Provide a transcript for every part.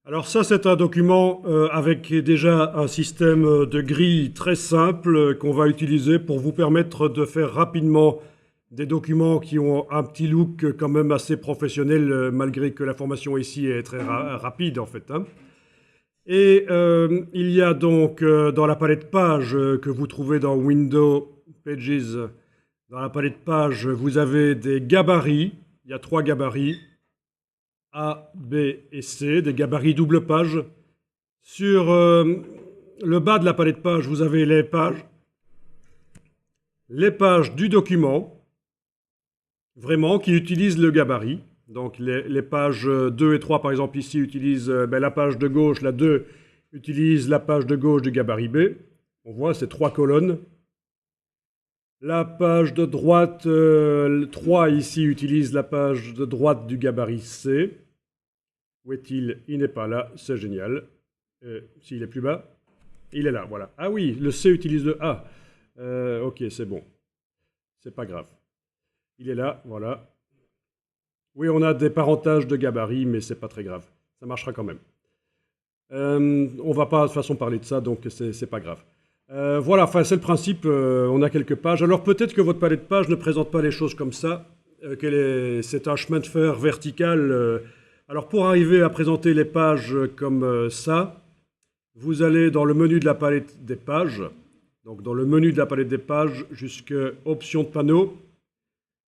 Alors ça, c'est un document avec déjà un système de grille très simple qu'on va utiliser pour vous permettre de faire rapidement des documents qui ont un petit look quand même assez professionnel, malgré que la formation ici est très rapide en fait, hein. Et il y a donc dans la palette pages que vous trouvez dans Windows Pages, dans la palette pages, vous avez des gabarits. Il y a 3 gabarits. A, B et C, des gabarits double page. Sur le bas de la palette page, vous avez les pages du document, vraiment, qui utilisent le gabarit. Donc les pages 2 et 3, par exemple, ici, utilisent la page de gauche, la 2 utilise la page de gauche du gabarit B. On voit ces 3 colonnes. La page de droite, 3 ici, utilise la page de droite du gabarit C. Où est-il? Il n'est pas là, c'est génial. S'il est plus bas, il est là, voilà. Ah oui, le C utilise le A. Ok, c'est bon. C'est pas grave. Il est là, voilà. Oui, on a des parentages de gabarit, mais c'est pas très grave. Ça marchera quand même. On va pas de toute façon parler de ça, donc c'est pas grave. Voilà, enfin c'est le principe, on a quelques pages. Alors peut-être que votre palette de pages ne présente pas les choses comme ça, c'est un chemin de fer vertical. Alors pour arriver à présenter les pages comme ça, vous allez dans le menu de la palette des pages, donc dans le menu de la palette des pages jusqu'à Options de panneau,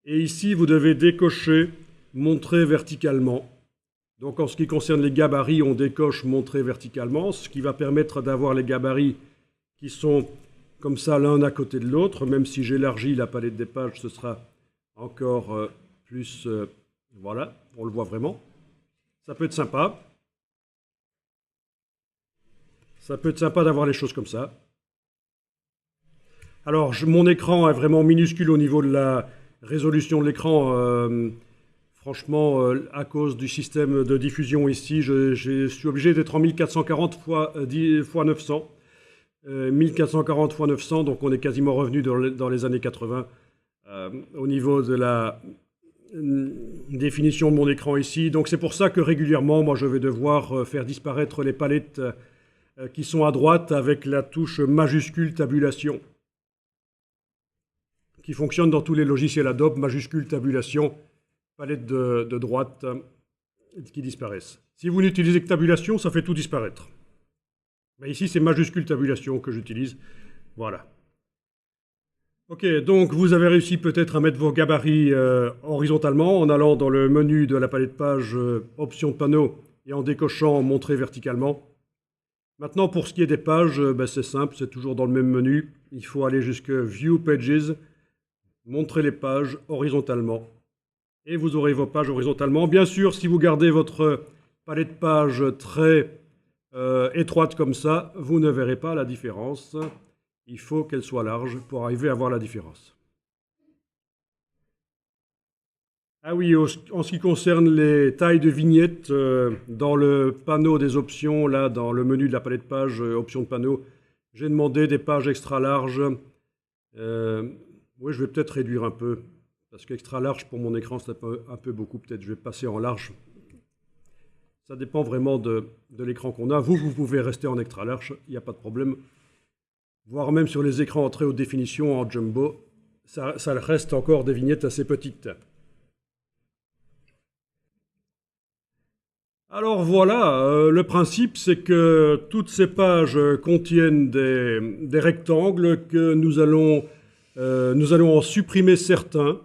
et ici vous devez décocher Montrer verticalement. Donc en ce qui concerne les gabarits, on décoche Montrer verticalement, ce qui va permettre d'avoir les gabarits qui sont comme ça l'un à côté de l'autre. Même si j'élargis la palette des pages, ce sera encore plus... voilà, on le voit vraiment. Ça peut être sympa. Ça peut être sympa d'avoir les choses comme ça. Alors, mon écran est vraiment minuscule au niveau de la résolution de l'écran. Franchement, à cause du système de diffusion ici, je suis obligé d'être en 1440 x 900. 1440 x 900, donc on est quasiment revenu dans les années 80 au niveau de la définition de mon écran ici. Donc c'est pour ça que régulièrement, moi je vais devoir faire disparaître les palettes qui sont à droite avec la touche majuscule tabulation, qui fonctionne dans tous les logiciels Adobe, majuscule tabulation, palette de droite qui disparaissent. Si vous n'utilisez que tabulation, ça fait tout disparaître. Mais ici, c'est majuscule tabulation que j'utilise. Voilà. Ok, donc vous avez réussi peut-être à mettre vos gabarits horizontalement en allant dans le menu de la palette page Options de panneau et en décochant Montrer verticalement. Maintenant, pour ce qui est des pages, c'est simple, c'est toujours dans le même menu. Il faut aller jusque View Pages, montrer les pages horizontalement. Et vous aurez vos pages horizontalement. Bien sûr, si vous gardez votre palette de pages très étroite comme ça, vous ne verrez pas la différence. Il faut qu'elle soit large pour arriver à voir la différence. Ah oui, en ce qui concerne les tailles de vignettes, dans le panneau des options, là, dans le menu de la palette page, options de panneau, j'ai demandé des pages extra larges. Oui, je vais peut-être réduire un peu, parce qu'extra large pour mon écran, c'est un peu beaucoup. Peut-être je vais passer en large. Ça dépend vraiment de l'écran qu'on a. Vous pouvez rester en extra large, il n'y a pas de problème. Voire même sur les écrans en très haute définition, en jumbo, ça reste encore des vignettes assez petites. Alors voilà, le principe c'est que toutes ces pages contiennent des rectangles que nous allons en supprimer certains.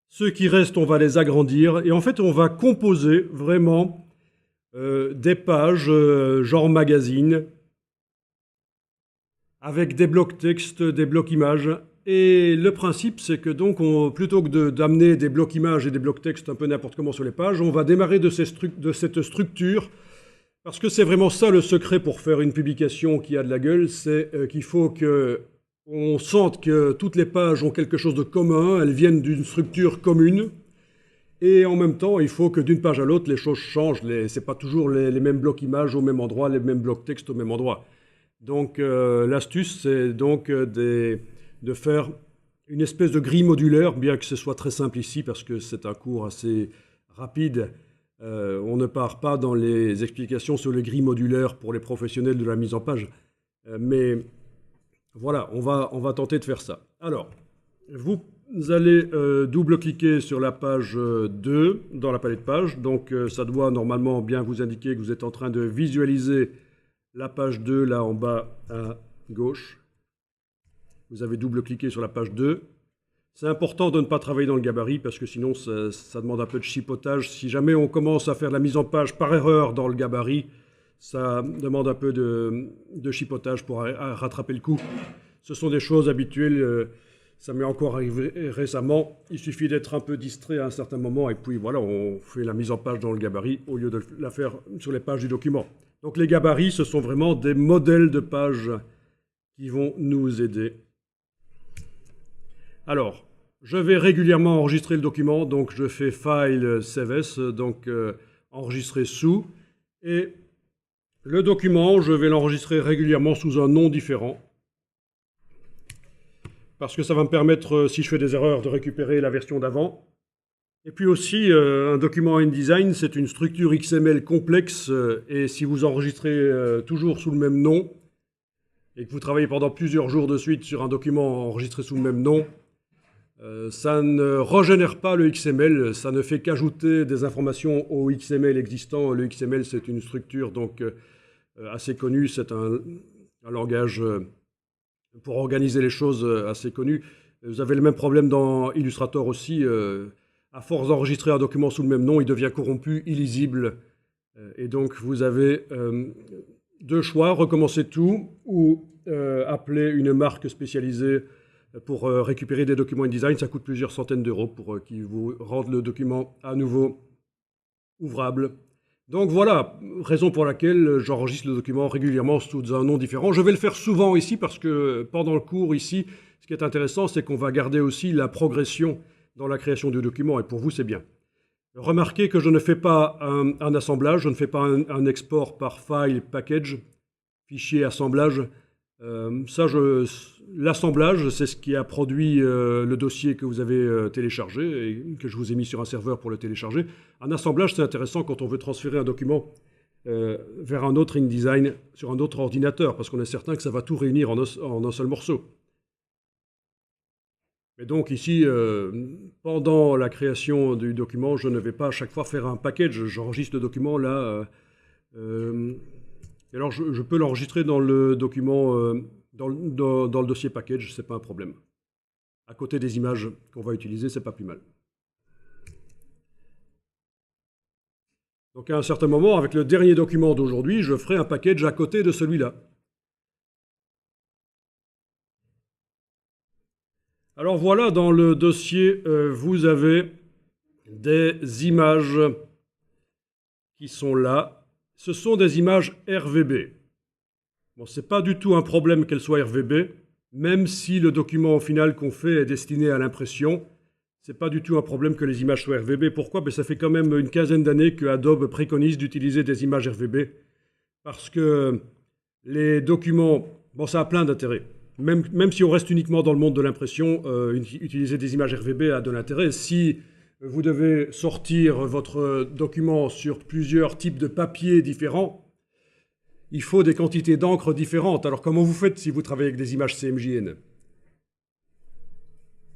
Ceux qui restent, on va les agrandir. Et en fait, on va composer vraiment des pages genre magazine, avec des blocs texte, des blocs images. Et le principe, c'est que donc, plutôt que d'amener des blocs images et des blocs texte un peu n'importe comment sur les pages, on va démarrer de cette structure, parce que c'est vraiment ça le secret pour faire une publication qui a de la gueule, c'est qu'il faut qu'on sente que toutes les pages ont quelque chose de commun, elles viennent d'une structure commune, et en même temps, il faut que d'une page à l'autre, les choses changent. C'est pas toujours les mêmes blocs images au même endroit, les mêmes blocs texte au même endroit. Donc l'astuce, c'est donc de faire une espèce de grille modulaire, bien que ce soit très simple ici, parce que c'est un cours assez rapide. On ne part pas dans les explications sur les grilles modulaires pour les professionnels de la mise en page. Mais voilà, on va tenter de faire ça. Alors, vous allez double-cliquer sur la page 2 dans la palette page. Donc, ça doit normalement bien vous indiquer que vous êtes en train de visualiser la page 2 là en bas à gauche. Vous avez double-cliqué sur la page 2. C'est important de ne pas travailler dans le gabarit parce que sinon ça demande un peu de chipotage. Si jamais on commence à faire la mise en page par erreur dans le gabarit, ça demande un peu de chipotage pour rattraper le coup. Ce sont des choses habituelles, ça m'est encore arrivé récemment. Il suffit d'être un peu distrait à un certain moment et puis voilà, on fait la mise en page dans le gabarit au lieu de la faire sur les pages du document. Donc les gabarits, ce sont vraiment des modèles de pages qui vont nous aider. Alors, je vais régulièrement enregistrer le document, donc je fais File, Save As, donc enregistrer sous. Et le document, je vais l'enregistrer régulièrement sous un nom différent. Parce que ça va me permettre, si je fais des erreurs, de récupérer la version d'avant. Et puis aussi, un document InDesign, c'est une structure XML complexe, et si vous enregistrez toujours sous le même nom, et que vous travaillez pendant plusieurs jours de suite sur un document enregistré sous le même nom, ça ne régénère pas le XML, ça ne fait qu'ajouter des informations au XML existant. Le XML, c'est une structure donc assez connue, c'est un langage pour organiser les choses assez connu. Vous avez le même problème dans Illustrator aussi. À force d'enregistrer un document sous le même nom, il devient corrompu, illisible. Et donc, vous avez deux choix, recommencer tout ou appeler une marque spécialisée pour récupérer des documents InDesign. Ça coûte plusieurs centaines d'euros pour qu'ils vous rendent le document à nouveau ouvrable. Donc voilà, raison pour laquelle j'enregistre le document régulièrement sous un nom différent. Je vais le faire souvent ici parce que pendant le cours ici, ce qui est intéressant, c'est qu'on va garder aussi la progression dans la création du document et pour vous, c'est bien. Remarquez que je ne fais pas un assemblage, je ne fais pas un export par file, package, fichier, assemblage. L'assemblage, c'est ce qui a produit le dossier que vous avez téléchargé et que je vous ai mis sur un serveur pour le télécharger. Un assemblage, c'est intéressant quand on veut transférer un document vers un autre InDesign sur un autre ordinateur, parce qu'on est certain que ça va tout réunir en un seul morceau. Et donc ici, pendant la création du document, je ne vais pas à chaque fois faire un package. J'enregistre le document là. Et alors je peux l'enregistrer dans le document, dans le dossier package, c'est pas un problème. À côté des images qu'on va utiliser, c'est pas plus mal. Donc à un certain moment, avec le dernier document d'aujourd'hui, je ferai un package à côté de celui-là. Alors voilà, dans le dossier, vous avez des images qui sont là. Ce sont des images RVB. Bon, ce n'est pas du tout un problème qu'elles soient RVB, même si le document final qu'on fait est destiné à l'impression. Ce n'est pas du tout un problème que les images soient RVB. Pourquoi? Ça fait quand même une quinzaine d'années que Adobe préconise d'utiliser des images RVB. Parce que les documents, bon, ça a plein d'intérêts. Même si on reste uniquement dans le monde de l'impression, utiliser des images RVB a de l'intérêt. Si vous devez sortir votre document sur plusieurs types de papiers différents, il faut des quantités d'encre différentes. Alors comment vous faites si vous travaillez avec des images CMJN?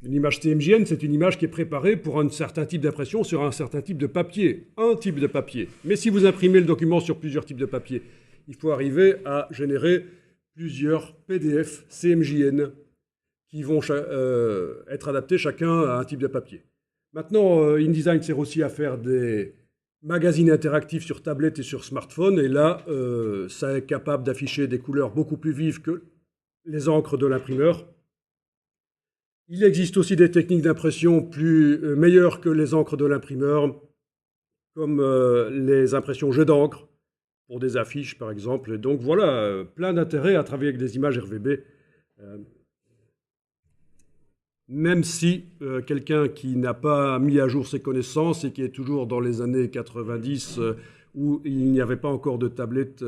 Une image CMJN, c'est une image qui est préparée pour un certain type d'impression sur un certain type de papier. Un type de papier. Mais si vous imprimez le document sur plusieurs types de papier, il faut arriver à générer plusieurs PDF CMJN qui vont être adaptés chacun à un type de papier. Maintenant, InDesign sert aussi à faire des magazines interactifs sur tablette et sur smartphone, et là, ça est capable d'afficher des couleurs beaucoup plus vives que les encres de l'imprimeur. Il existe aussi des techniques d'impression meilleures que les encres de l'imprimeur, comme les impressions jet d'encre, pour des affiches par exemple. Et donc voilà, plein d'intérêt à travailler avec des images RVB. Même si quelqu'un qui n'a pas mis à jour ses connaissances et qui est toujours dans les années 90 où il n'y avait pas encore de tablette,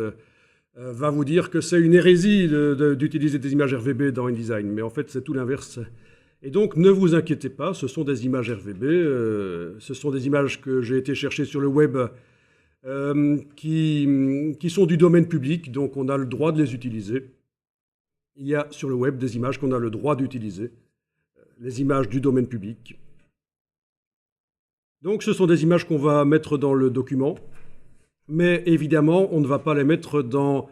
va vous dire que c'est une hérésie d'utiliser des images RVB dans InDesign. Mais en fait, c'est tout l'inverse. Et donc, ne vous inquiétez pas, ce sont des images RVB, ce sont des images que j'ai été chercher sur le web qui sont du domaine public, donc on a le droit de les utiliser. Il y a sur le web des images qu'on a le droit d'utiliser, les images du domaine public. Donc, ce sont des images qu'on va mettre dans le document, mais évidemment, on ne va pas les mettre dans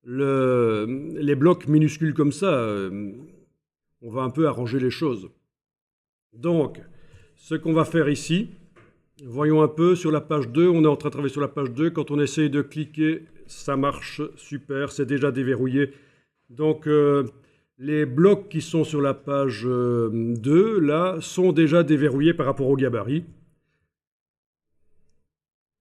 les blocs minuscules comme ça. On va un peu arranger les choses. Donc, ce qu'on va faire ici, voyons un peu sur la page 2, on est en train de travailler sur la page 2, quand on essaye de cliquer, ça marche super, c'est déjà déverrouillé. Donc, les blocs qui sont sur la page 2, là, sont déjà déverrouillés par rapport au gabarit.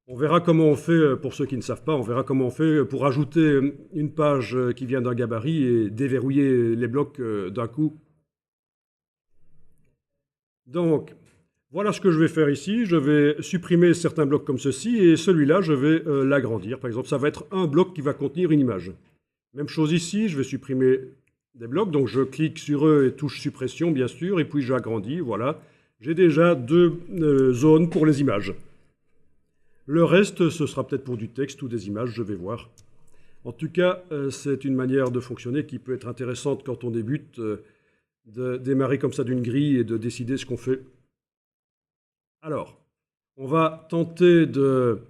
On verra comment on fait, pour ceux qui ne savent pas, on verra comment on fait pour ajouter une page qui vient d'un gabarit et déverrouiller les blocs d'un coup. Donc, voilà ce que je vais faire ici. Je vais supprimer certains blocs comme ceci et celui-là, je vais l'agrandir. Par exemple, ça va être un bloc qui va contenir une image. Même chose ici, je vais supprimer des blocs. Donc, je clique sur eux et touche suppression, bien sûr, et puis j'agrandis. Voilà, j'ai déjà deux zones pour les images. Le reste, ce sera peut-être pour du texte ou des images, je vais voir. En tout cas, c'est une manière de fonctionner qui peut être intéressante quand on débute, de démarrer comme ça d'une grille et de décider ce qu'on fait. Alors, on va tenter de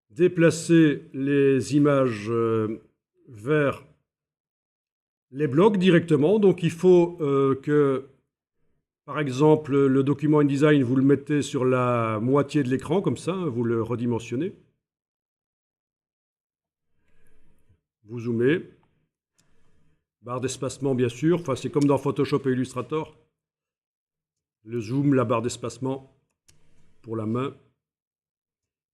déplacer les images vers les blocs directement. Donc, il faut que, par exemple, le document InDesign, vous le mettez sur la moitié de l'écran, comme ça, vous le redimensionnez. Vous zoomez. Barre d'espacement, bien sûr. Enfin, c'est comme dans Photoshop et Illustrator. Le zoom, la barre d'espacement pour la main.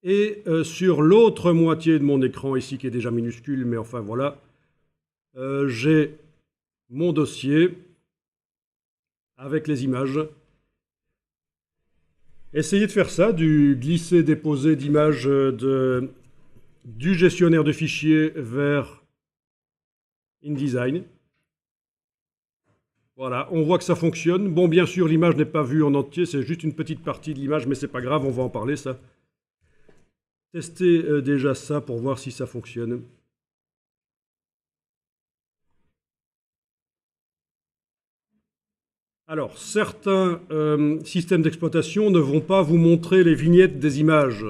Et sur l'autre moitié de mon écran, ici, qui est déjà minuscule, mais enfin, voilà, j'ai mon dossier avec les images. Essayez de faire ça, du glisser-déposer d'images du gestionnaire de fichiers vers InDesign. Voilà, on voit que ça fonctionne. Bon, bien sûr, l'image n'est pas vue en entier, c'est juste une petite partie de l'image, mais c'est pas grave, on va en parler, ça. Testez déjà ça pour voir si ça fonctionne. Alors, certains systèmes d'exploitation ne vont pas vous montrer les vignettes des images.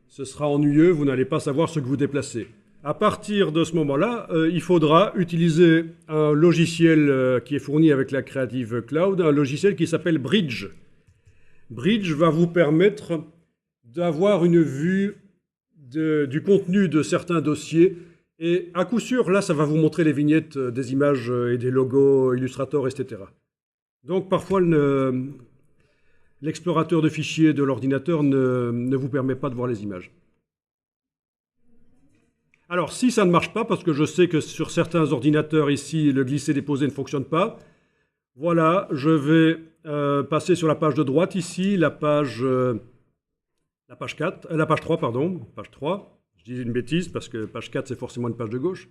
Ce sera ennuyeux, vous n'allez pas savoir ce que vous déplacez. À partir de ce moment-là, il faudra utiliser un logiciel qui est fourni avec la Creative Cloud, un logiciel qui s'appelle Bridge. Bridge va vous permettre d'avoir une vue du contenu de certains dossiers. Et à coup sûr, là, ça va vous montrer les vignettes des images et des logos Illustrator, etc. Donc parfois, l'explorateur de fichiers de l'ordinateur ne vous permet pas de voir les images. Alors, si ça ne marche pas, parce que je sais que sur certains ordinateurs ici, le glisser-déposer ne fonctionne pas, voilà, je vais passer sur la page de droite ici, la page 3, pardon, page 3. Je dis une bêtise parce que page 4, c'est forcément une page de gauche.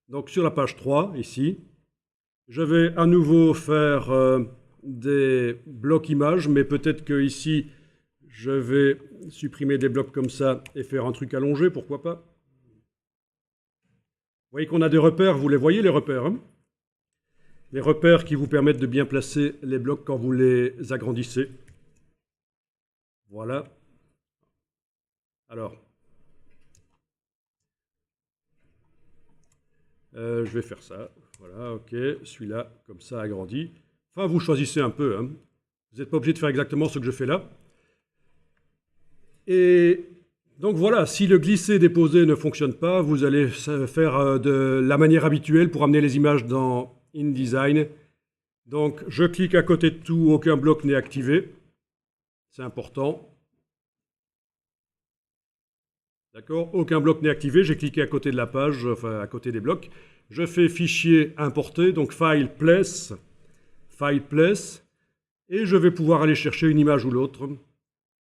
Donc, sur la page 3, ici, je vais à nouveau faire des blocs images, mais peut-être que ici, je vais supprimer des blocs comme ça et faire un truc allongé, pourquoi pas. Vous voyez qu'on a des repères, vous les voyez les repères, hein? Les repères qui vous permettent de bien placer les blocs quand vous les agrandissez. Voilà. Alors, je vais faire ça. Voilà, ok. Celui-là, comme ça, agrandi. Enfin, vous choisissez un peu, hein. Vous n'êtes pas obligé de faire exactement ce que je fais là. Et donc voilà, si le glisser-déposer ne fonctionne pas, vous allez faire de la manière habituelle pour amener les images dans InDesign. Donc je clique à côté de tout, aucun bloc n'est activé. C'est important. D'accord? Aucun bloc n'est activé, j'ai cliqué à côté de la page, enfin à côté des blocs. Je fais fichier importer, donc file place, et je vais pouvoir aller chercher une image ou l'autre.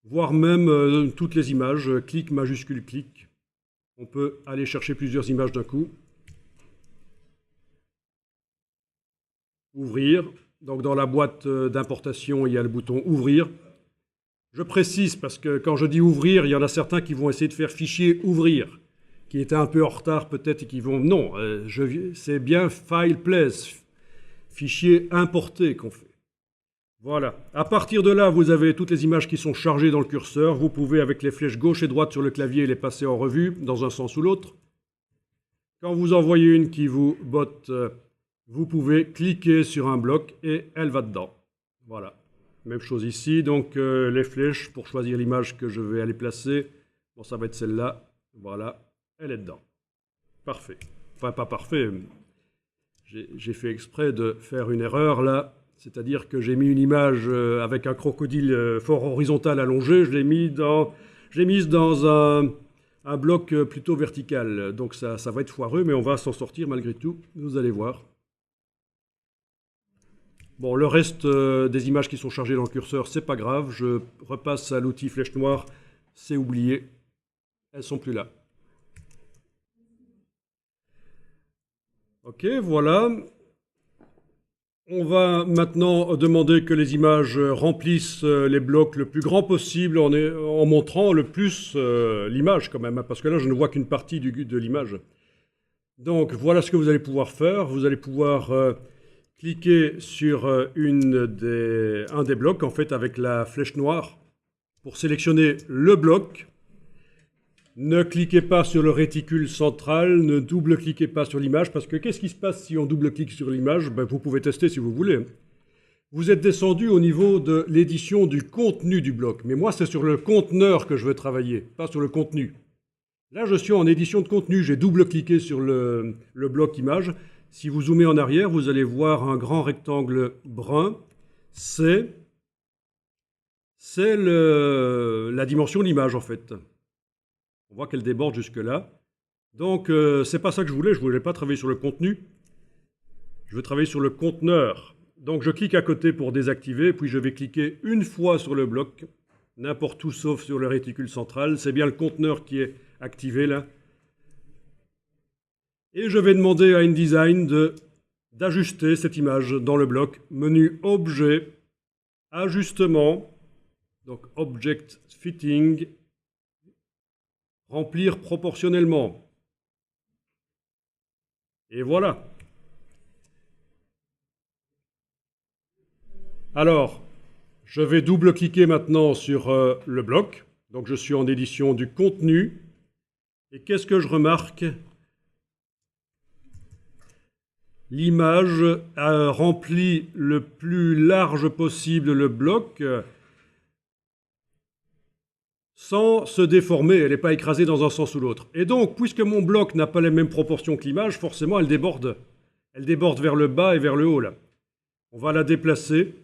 Voire même toutes les images, clic majuscule clic. On peut aller chercher plusieurs images d'un coup. Ouvrir, Donc dans la boîte d'importation, il y a le bouton ouvrir. Je précise parce que quand je dis ouvrir, il y en a certains qui vont essayer de faire fichier ouvrir, qui étaient un peu en retard peut-être et qui vont... Non, c'est bien file place, fichier importé qu'on fait. Voilà. À partir de là, vous avez toutes les images qui sont chargées dans le curseur. Vous pouvez, avec les flèches gauche et droite sur le clavier, les passer en revue, dans un sens ou l'autre. Quand vous en voyez une qui vous botte, vous pouvez cliquer sur un bloc et elle va dedans. Voilà. Même chose ici. Donc, les flèches pour choisir l'image que je vais aller placer. Bon, ça va être celle-là. Voilà. Elle est dedans. Parfait. Enfin, pas parfait. J'ai fait exprès de faire une erreur là. C'est-à-dire que j'ai mis une image avec un crocodile fort horizontal allongé, je l'ai mise dans un bloc plutôt vertical. Donc ça va être foireux, mais on va s'en sortir malgré tout, vous allez voir. Bon, le reste des images qui sont chargées dans le curseur, c'est pas grave. Je repasse à l'outil flèche noire, c'est oublié. Elles sont plus là. Ok, voilà. On va maintenant demander que les images remplissent les blocs le plus grand possible en montrant le plus l'image quand même, parce que là je ne vois qu'une partie de l'image. Donc voilà ce que vous allez pouvoir faire. Vous allez pouvoir cliquer sur un des blocs en fait avec la flèche noire pour sélectionner le bloc. Ne cliquez pas sur le réticule central, ne double-cliquez pas sur l'image, parce que qu'est-ce qui se passe si on double-clique sur l'image? Ben, vous pouvez tester si vous voulez. Vous êtes descendu au niveau de l'édition du contenu du bloc, mais moi c'est sur le conteneur que je veux travailler, pas sur le contenu. Là je suis en édition de contenu, j'ai double-cliqué sur le bloc image. Si vous zoomez en arrière, vous allez voir un grand rectangle brun, c'est la dimension de l'image en fait. On voit qu'elle déborde jusque-là. Donc, c'est pas ça que je voulais pas travailler sur le contenu. Je veux travailler sur le conteneur. Donc, je clique à côté pour désactiver, puis je vais cliquer une fois sur le bloc, n'importe où sauf sur le réticule central. C'est bien le conteneur qui est activé là. Et je vais demander à InDesign d'ajuster cette image dans le bloc. Menu Objet, Ajustement, donc Object Fitting, remplir proportionnellement. Et voilà. Alors, je vais double-cliquer maintenant sur le bloc. Donc je suis en édition du contenu. Et qu'est-ce que je remarque? L'image a rempli le plus large possible le bloc sans se déformer, elle n'est pas écrasée dans un sens ou l'autre. Et donc, puisque mon bloc n'a pas les mêmes proportions que l'image, forcément elle déborde. Elle déborde vers le bas et vers le haut là. On va la déplacer.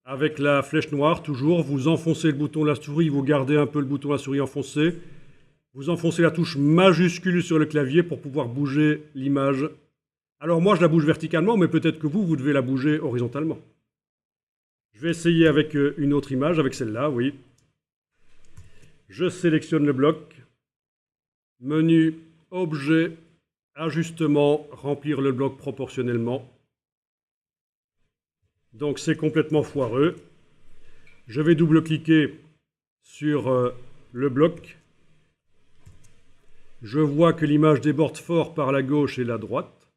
Avec la flèche noire, toujours, vous enfoncez le bouton de la souris, vous gardez un peu le bouton de la souris enfoncé. Vous enfoncez la touche majuscule sur le clavier pour pouvoir bouger l'image. Alors moi je la bouge verticalement, mais peut-être que vous devez la bouger horizontalement. Je vais essayer avec une autre image, avec celle-là, oui. Je sélectionne le bloc. Menu, objet, ajustement, remplir le bloc proportionnellement. Donc c'est complètement foireux. Je vais double-cliquer sur le bloc. Je vois que l'image déborde fort par la gauche et la droite.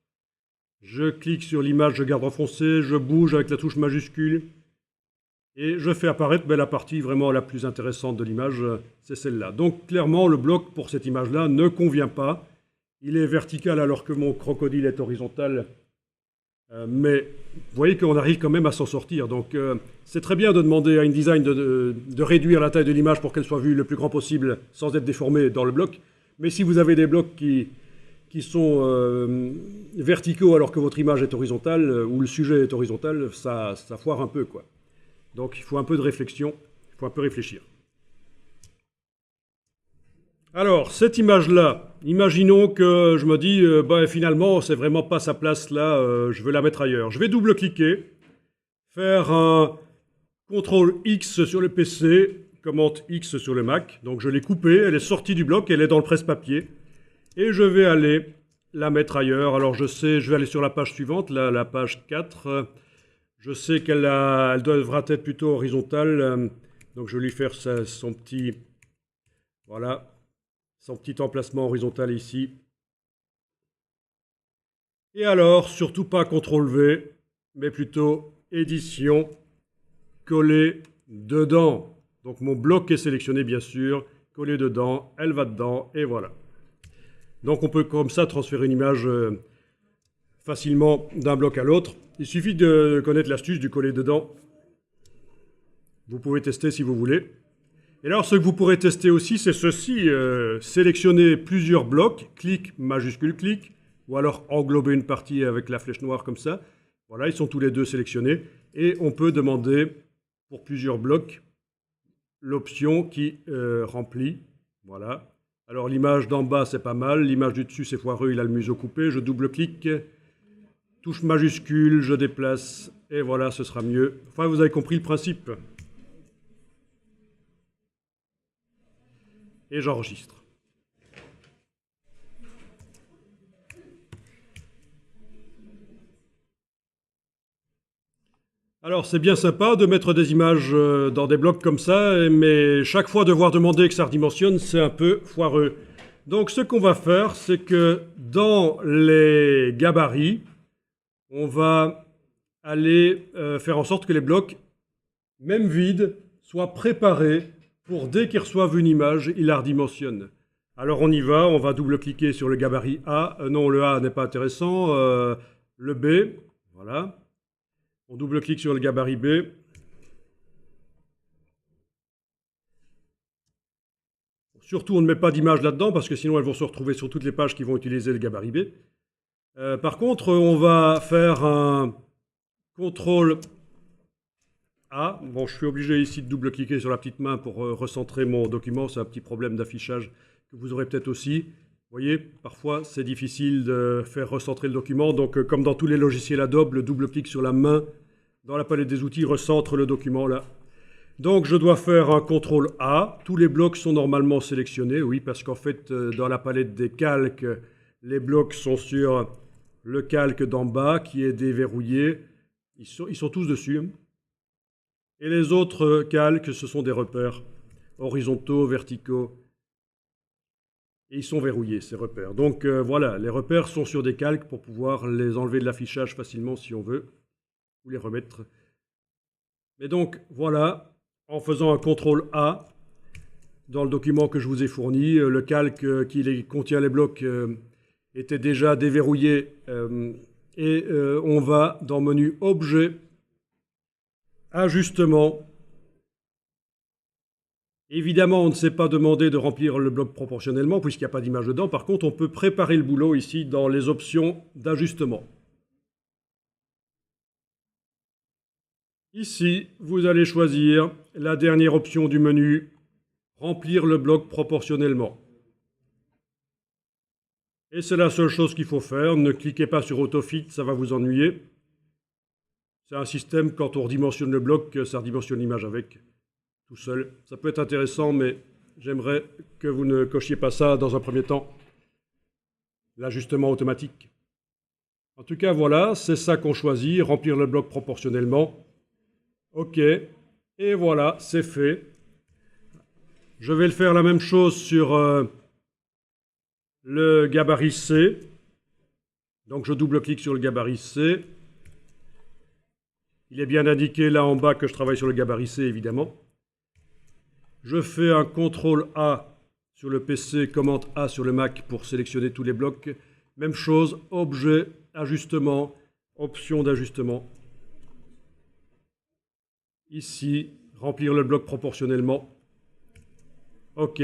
Je clique sur l'image, je garde enfoncé, je bouge avec la touche majuscule. Et je fais apparaître la partie vraiment la plus intéressante de l'image, c'est celle-là. Donc clairement, le bloc pour cette image-là ne convient pas. Il est vertical alors que mon crocodile est horizontal. Mais vous voyez qu'on arrive quand même à s'en sortir. Donc c'est très bien de demander à InDesign de réduire la taille de l'image pour qu'elle soit vue le plus grand possible sans être déformée dans le bloc. Mais si vous avez des blocs qui sont verticaux alors que votre image est horizontale, ou le sujet est horizontal, ça foire un peu, quoi. Donc il faut un peu de réflexion, il faut un peu réfléchir. Alors, cette image-là, imaginons que je me dis, finalement, c'est vraiment pas sa place là, je veux la mettre ailleurs. Je vais double-cliquer, faire un CTRL-X sur le PC, commande X sur le Mac. Donc je l'ai coupée, elle est sortie du bloc, elle est dans le presse-papier. Et je vais aller la mettre ailleurs. Alors je sais, je vais aller sur la page suivante, la page 4. Je sais elle devra être plutôt horizontale. Donc je vais lui faire son petit, voilà, son petit emplacement horizontal ici. Et alors, surtout pas CTRL-V, mais plutôt édition, coller dedans. Donc mon bloc est sélectionné bien sûr, coller dedans, elle va dedans, et voilà. Donc on peut comme ça transférer une image facilement d'un bloc à l'autre. Il suffit de connaître l'astuce du coller dedans. Vous pouvez tester si vous voulez. Et alors ce que vous pourrez tester aussi, c'est ceci. Sélectionner plusieurs blocs, clic, majuscule, clic, ou alors englober une partie avec la flèche noire comme ça. Voilà, ils sont tous les deux sélectionnés. Et on peut demander pour plusieurs blocs l'option qui remplit. Voilà. Alors l'image d'en bas, c'est pas mal. L'image du dessus, c'est foireux, il a le museau coupé. Je double-clique, touche majuscule, je déplace, et voilà, ce sera mieux. Enfin, vous avez compris le principe. Et j'enregistre. Alors c'est bien sympa de mettre des images dans des blocs comme ça, mais chaque fois devoir demander que ça redimensionne, c'est un peu foireux. Donc ce qu'on va faire, c'est que dans les gabarits, on va aller faire en sorte que les blocs, même vides, soient préparés pour dès qu'ils reçoivent une image, ils la redimensionnent. Alors on y va, on va double-cliquer sur le gabarit A. Non, le A n'est pas intéressant. Le B, voilà. On double-clique sur le gabarit B. Surtout, on ne met pas d'image là-dedans parce que sinon elles vont se retrouver sur toutes les pages qui vont utiliser le gabarit B. Par contre, on va faire un CTRL A. Bon, je suis obligé ici de double-cliquer sur la petite main pour recentrer mon document. C'est un petit problème d'affichage que vous aurez peut-être aussi. Vous voyez, parfois c'est difficile de faire recentrer le document. Donc, comme dans tous les logiciels Adobe, le double-clic sur la main dans la palette des outils recentre le document là. Donc, je dois faire un CTRL A. Tous les blocs sont normalement sélectionnés, oui, parce qu'en fait, dans la palette des calques, les blocs sont sur le calque d'en bas qui est déverrouillé. Ils sont tous dessus. Et les autres calques, ce sont des repères horizontaux, verticaux. Et ils sont verrouillés, ces repères. Donc voilà, les repères sont sur des calques pour pouvoir les enlever de l'affichage facilement si on veut, ou les remettre. Mais donc voilà, en faisant un CTRL A, dans le document que je vous ai fourni, le calque qui contient les blocs était déjà déverrouillé. Et on va dans le menu Objet, Ajustement. Évidemment, on ne s'est pas demandé de remplir le bloc proportionnellement puisqu'il n'y a pas d'image dedans. Par contre, on peut préparer le boulot ici dans les options d'ajustement. Ici, vous allez choisir la dernière option du menu, remplir le bloc proportionnellement. Et c'est la seule chose qu'il faut faire. Ne cliquez pas sur AutoFit, ça va vous ennuyer. C'est un système, quand on redimensionne le bloc, ça redimensionne l'image avec, tout seul. Ça peut être intéressant, mais j'aimerais que vous ne cochiez pas ça dans un premier temps. L'ajustement automatique. En tout cas, voilà, c'est ça qu'on choisit, remplir le bloc proportionnellement. OK, et voilà, c'est fait. Je vais le faire la même chose sur le gabarit C. Donc je double-clique sur le gabarit C. Il est bien indiqué là en bas que je travaille sur le gabarit C, évidemment. Je fais un CTRL A sur le PC, commande A sur le Mac pour sélectionner tous les blocs. Même chose, objet, ajustement, option d'ajustement. Ici, remplir le bloc proportionnellement. OK.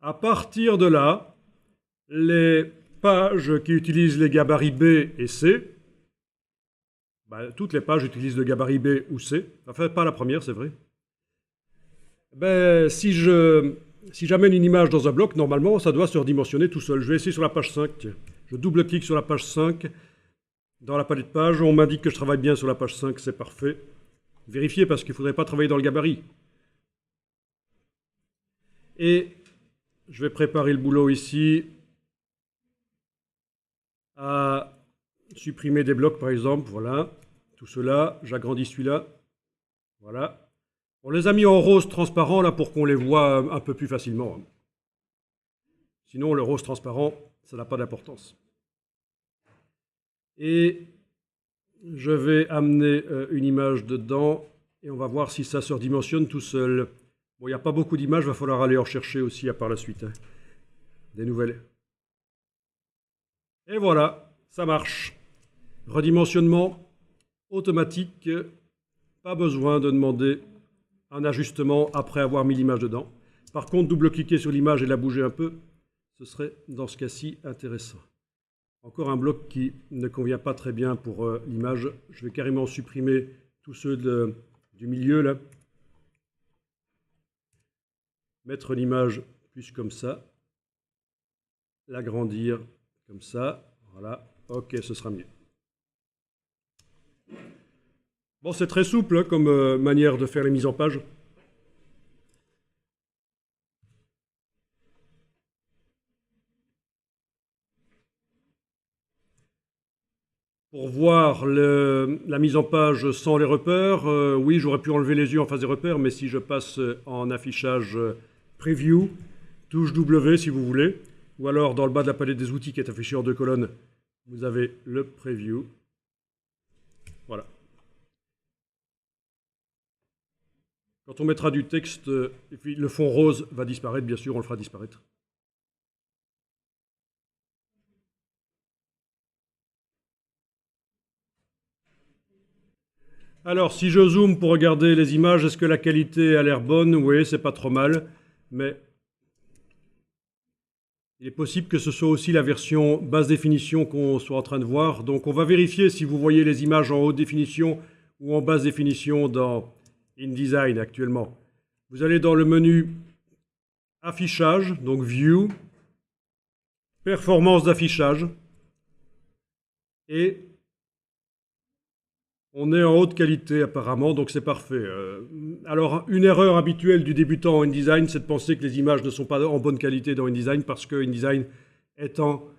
À partir de là, les pages qui utilisent les gabarits B et C, toutes les pages utilisent le gabarit B ou C. Enfin, pas la première, c'est vrai. Si j'amène une image dans un bloc, normalement, ça doit se redimensionner tout seul. Je vais essayer sur la page 5. Je double-clique sur la page 5. Dans la palette de pages, on m'indique que je travaille bien sur la page 5, c'est parfait. Vérifiez parce qu'il ne faudrait pas travailler dans le gabarit. Et je vais préparer le boulot ici. à supprimer des blocs, par exemple. Voilà, tout cela. J'agrandis celui-là. Voilà. On les a mis en rose transparent, là, pour qu'on les voit un peu plus facilement. Sinon, le rose transparent, ça n'a pas d'importance. Et je vais amener une image dedans, et on va voir si ça se redimensionne tout seul. Bon, il n'y a pas beaucoup d'images, il va falloir aller en chercher aussi par la suite. Des nouvelles. Et voilà, ça marche. Redimensionnement automatique. Pas besoin de demander un ajustement après avoir mis l'image dedans. Par contre, double-cliquer sur l'image et la bouger un peu, ce serait dans ce cas-ci intéressant. Encore un bloc qui ne convient pas très bien pour l'image. Je vais carrément supprimer tous ceux du milieu là. Mettre l'image plus comme ça. L'agrandir comme ça. Voilà. Ok, ce sera mieux. Bon, c'est très souple hein, comme manière de faire les mises en page. Pour voir la mise en page sans les repères, oui, j'aurais pu enlever les yeux en face des repères, mais si je passe en affichage Preview, touche W si vous voulez, ou alors dans le bas de la palette des outils qui est affiché en 2 colonnes, vous avez le Preview. Voilà. Quand on mettra du texte, et puis le fond rose va disparaître, bien sûr, on le fera disparaître. Alors, si je zoome pour regarder les images, est-ce que la qualité a l'air bonne? Oui, c'est pas trop mal, mais il est possible que ce soit aussi la version basse définition qu'on soit en train de voir. Donc, on va vérifier si vous voyez les images en haute définition ou en basse définition dans InDesign actuellement. Vous allez dans le menu Affichage, donc View, Performance d'affichage, et on est en haute qualité apparemment, donc c'est parfait. Alors, une erreur habituelle du débutant en InDesign, c'est de penser que les images ne sont pas en bonne qualité dans InDesign, parce que InDesign est en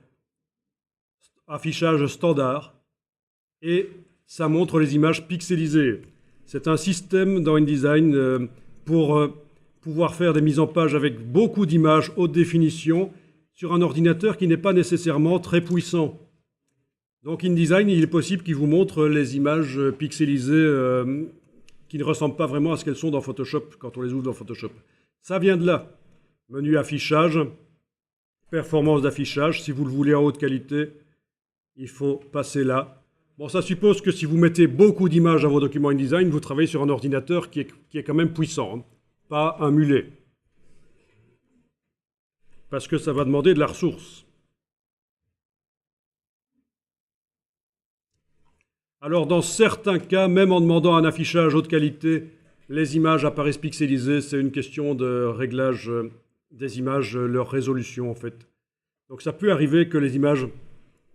affichage standard, et ça montre les images pixelisées. C'est un système dans InDesign pour pouvoir faire des mises en page avec beaucoup d'images haute définition sur un ordinateur qui n'est pas nécessairement très puissant. Donc InDesign, il est possible qu'il vous montre les images pixelisées qui ne ressemblent pas vraiment à ce qu'elles sont dans Photoshop, quand on les ouvre dans Photoshop. Ça vient de là. Menu affichage, performance d'affichage. Si vous le voulez en haute qualité, il faut passer là. Bon, ça suppose que si vous mettez beaucoup d'images dans vos documents InDesign, vous travaillez sur un ordinateur qui est quand même puissant, hein, pas un mulet. Parce que ça va demander de la ressource. Alors, dans certains cas, même en demandant un affichage haute qualité, les images apparaissent pixelisées. C'est une question de réglage des images, leur résolution en fait. Donc, ça peut arriver que les images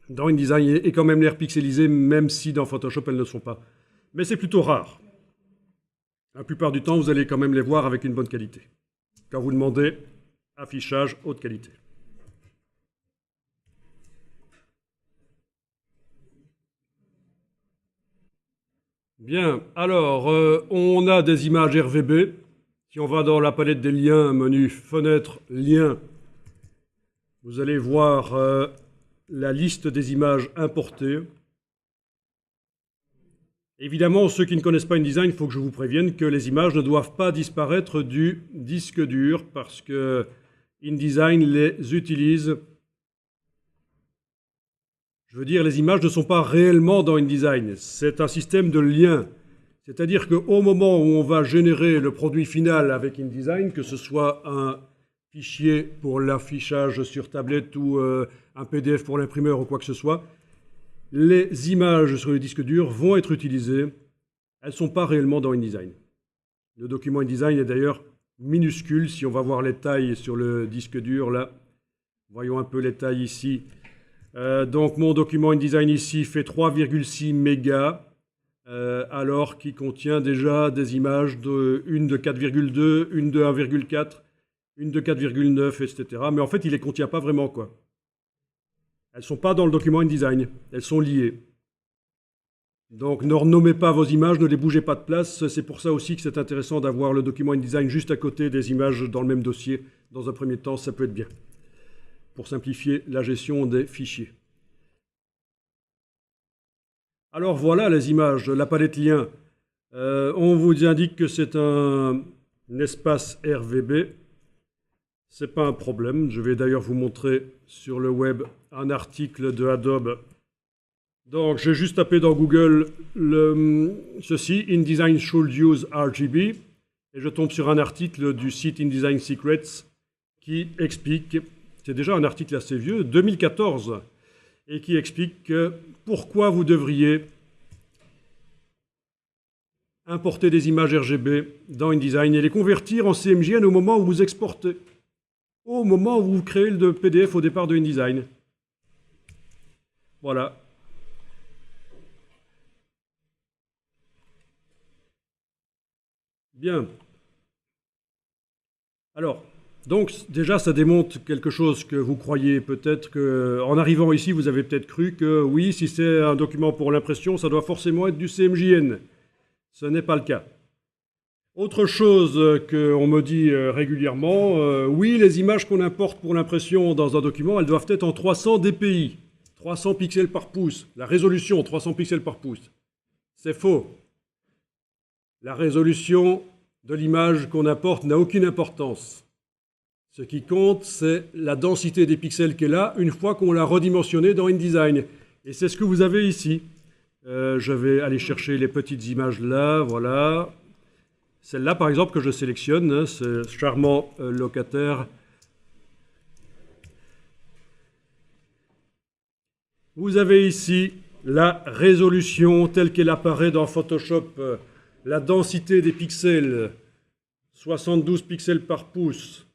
dans InDesign aient quand même l'air pixelisées, même si dans Photoshop, elles ne le sont pas. Mais c'est plutôt rare. La plupart du temps, vous allez quand même les voir avec une bonne qualité. Quand vous demandez affichage haute qualité. Bien, alors, on a des images RVB. Si on va dans la palette des liens, menu Fenêtre, Liens, vous allez voir la liste des images importées. Évidemment, ceux qui ne connaissent pas InDesign, il faut que je vous prévienne que les images ne doivent pas disparaître du disque dur parce que InDesign les utilise. Je veux dire, les images ne sont pas réellement dans InDesign. C'est un système de lien. C'est-à-dire qu'au moment où on va générer le produit final avec InDesign, que ce soit un fichier pour l'affichage sur tablette ou un PDF pour l'imprimeur ou quoi que ce soit, les images sur le disque dur vont être utilisées. Elles ne sont pas réellement dans InDesign. Le document InDesign est d'ailleurs minuscule. Si on va voir les tailles sur le disque dur, là, voyons un peu les tailles ici. Donc mon document InDesign ici fait 3,6 mégas, alors qu'il contient déjà des images une de 4,2, une de 1,4, une de 4,9, etc. Mais en fait, il ne les contient pas vraiment, quoi. Elles ne sont pas dans le document InDesign, elles sont liées. Donc ne renommez pas vos images, ne les bougez pas de place. C'est pour ça aussi que c'est intéressant d'avoir le document InDesign juste à côté des images dans le même dossier. Dans un premier temps, ça peut être bien, pour simplifier la gestion des fichiers. Alors voilà les images, la palette lien. On vous indique que c'est un espace RVB. Ce n'est pas un problème. Je vais d'ailleurs vous montrer sur le web un article de Adobe. Donc j'ai juste tapé dans Google ceci, InDesign should use RGB, et je tombe sur un article du site InDesign Secrets qui explique, c'est déjà un article assez vieux, 2014, et qui explique pourquoi vous devriez importer des images RGB dans InDesign et les convertir en CMJN au moment où vous exportez, au moment où vous créez le PDF au départ de InDesign. Voilà. Bien. Alors, donc déjà ça démontre quelque chose que vous croyez peut-être que, en arrivant ici, vous avez peut-être cru que oui, si c'est un document pour l'impression, ça doit forcément être du CMJN. Ce n'est pas le cas. Autre chose qu'on me dit régulièrement, oui, les images qu'on importe pour l'impression dans un document, elles doivent être en 300 dpi, 300 pixels par pouce, la résolution 300 pixels par pouce. C'est faux. La résolution de l'image qu'on importe n'a aucune importance. Ce qui compte, c'est la densité des pixels qui est là, une fois qu'on l'a redimensionnée dans InDesign. Et c'est ce que vous avez ici. Je vais aller chercher les petites images là, voilà. Celle-là, par exemple, que je sélectionne, hein, ce charmant locataire. Vous avez ici la résolution telle qu'elle apparaît dans Photoshop. La densité des pixels, 72 pixels par pouce.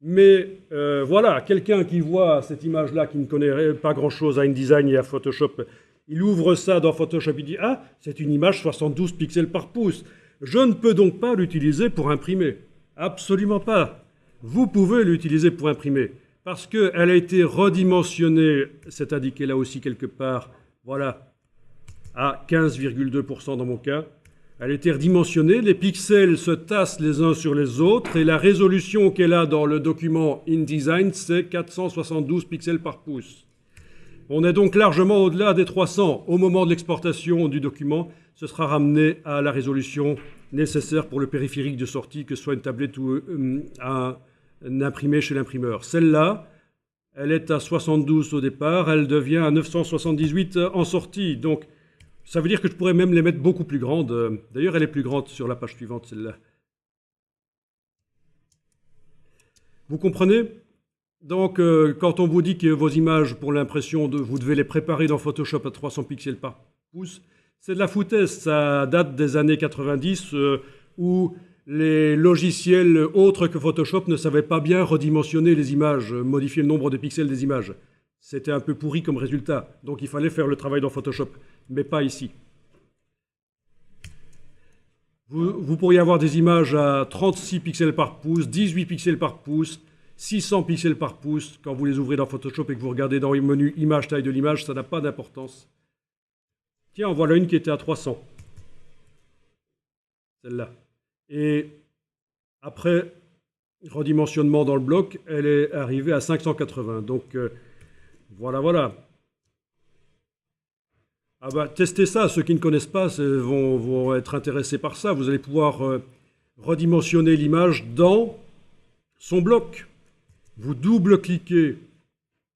Mais voilà, quelqu'un qui voit cette image-là, qui ne connaît pas grand-chose à InDesign et à Photoshop, il ouvre ça dans Photoshop, il dit « Ah, c'est une image 72 pixels par pouce. Je ne peux donc pas l'utiliser pour imprimer. » Absolument pas. Vous pouvez l'utiliser pour imprimer, parce qu'elle a été redimensionnée, c'est indiqué là aussi quelque part, voilà, à 15,2% dans mon cas. Elle a été redimensionnée, les pixels se tassent les uns sur les autres, et la résolution qu'elle a dans le document InDesign, c'est 472 pixels par pouce. On est donc largement au-delà des 300. Au moment de l'exportation du document, ce sera ramené à la résolution nécessaire pour le périphérique de sortie, que ce soit une tablette ou un imprimé chez l'imprimeur. Celle-là, elle est à 72 au départ, elle devient à 978 en sortie. Donc, ça veut dire que je pourrais même les mettre beaucoup plus grandes. D'ailleurs, elle est plus grande sur la page suivante, celle-là. Vous comprenez ? Donc, quand on vous dit que vos images pour l'impression, vous devez les préparer dans Photoshop à 300 pixels par pouce, c'est de la foutaise. Ça date des années 90 où les logiciels autres que Photoshop ne savaient pas bien redimensionner les images, modifier le nombre de pixels des images. C'était un peu pourri comme résultat. Donc, il fallait faire le travail dans Photoshop, mais pas ici. Vous pourriez avoir des images à 36 pixels par pouce, 18 pixels par pouce, 600 pixels par pouce. Quand vous les ouvrez dans Photoshop et que vous regardez dans le menu Image, taille de l'image, ça n'a pas d'importance. Tiens, en voilà une qui était à 300. Celle-là. Et après redimensionnement dans le bloc, elle est arrivée à 580. Donc, voilà. Ah bah, testez ça. Ceux qui ne connaissent pas vont être intéressés par ça. Vous allez pouvoir redimensionner l'image dans son bloc. Vous double-cliquez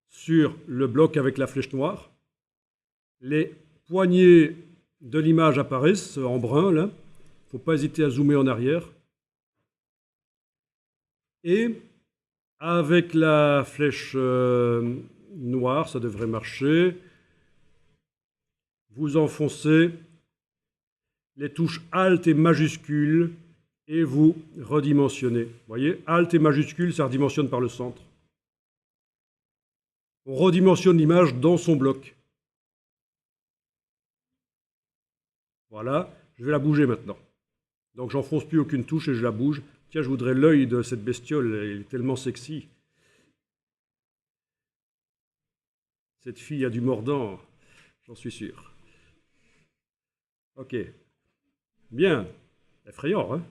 sur le bloc avec la flèche noire. Les poignées de l'image apparaissent en brun, là. Il ne faut pas hésiter à zoomer en arrière. Et avec la flèche noire, ça devrait marcher. Vous enfoncez les touches Alt et majuscule et vous redimensionnez. Vous voyez, Alt et majuscule, ça redimensionne par le centre. On redimensionne l'image dans son bloc. Voilà, je vais la bouger maintenant. Donc j'enfonce plus aucune touche et je la bouge. Tiens, je voudrais l'œil de cette bestiole, elle est tellement sexy. Cette fille a du mordant, j'en suis sûr. Ok. Bien. Effrayant, hein?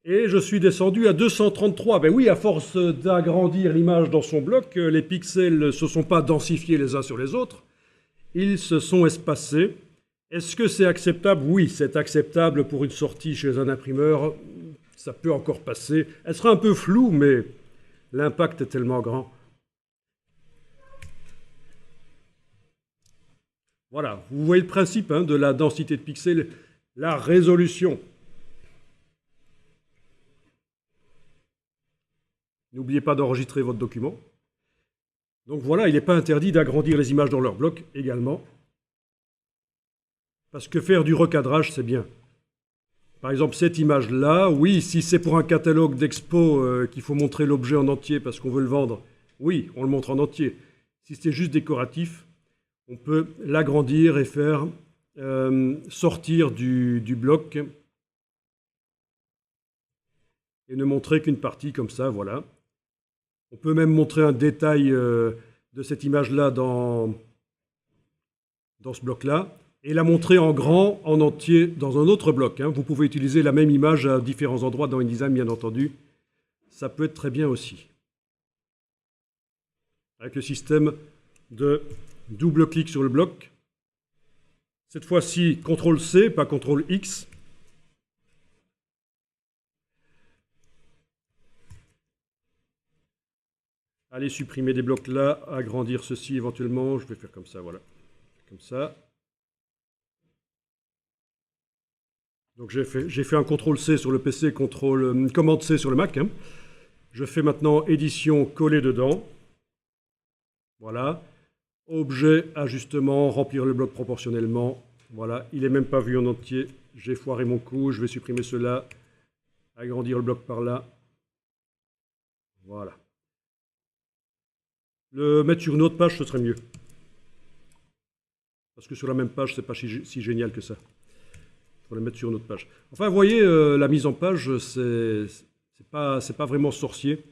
Et je suis descendu à 233. Ben oui, à force d'agrandir l'image dans son bloc, les pixels ne se sont pas densifiés les uns sur les autres. Ils se sont espacés. Est-ce que c'est acceptable? Oui, c'est acceptable pour une sortie chez un imprimeur. Ça peut encore passer. Elle sera un peu floue, mais l'impact est tellement grand. Voilà, vous voyez le principe hein, de la densité de pixels, la résolution. N'oubliez pas d'enregistrer votre document. Donc voilà, il n'est pas interdit d'agrandir les images dans leur bloc également. Parce que faire du recadrage, c'est bien. Par exemple, cette image-là, oui, si c'est pour un catalogue d'expo qu'il faut montrer l'objet en entier parce qu'on veut le vendre, oui, on le montre en entier. Si c'est juste décoratif, on peut l'agrandir et faire sortir du bloc et ne montrer qu'une partie comme ça, voilà. On peut même montrer un détail de cette image-là dans ce bloc-là et la montrer en grand, en entier, dans un autre bloc. Hein. Vous pouvez utiliser la même image à différents endroits dans InDesign, bien entendu. Ça peut être très bien aussi. Avec le système de double-clic sur le bloc. Cette fois-ci, CTRL-C, pas CTRL-X. Allez supprimer des blocs là, agrandir ceci éventuellement. Je vais faire comme ça, voilà. Comme ça. Donc j'ai fait un CTRL-C sur le PC, Commande-C sur le Mac. Hein. Je fais maintenant édition, coller dedans. Voilà. Objet, ajustement, remplir le bloc proportionnellement. Voilà, il n'est même pas vu en entier. J'ai foiré mon coup, je vais supprimer cela. Agrandir le bloc par là. Voilà. Le mettre sur une autre page, ce serait mieux. Parce que sur la même page, c'est pas si génial que ça. Il faut le mettre sur une autre page. Enfin, vous voyez, la mise en page, c'est pas vraiment sorcier.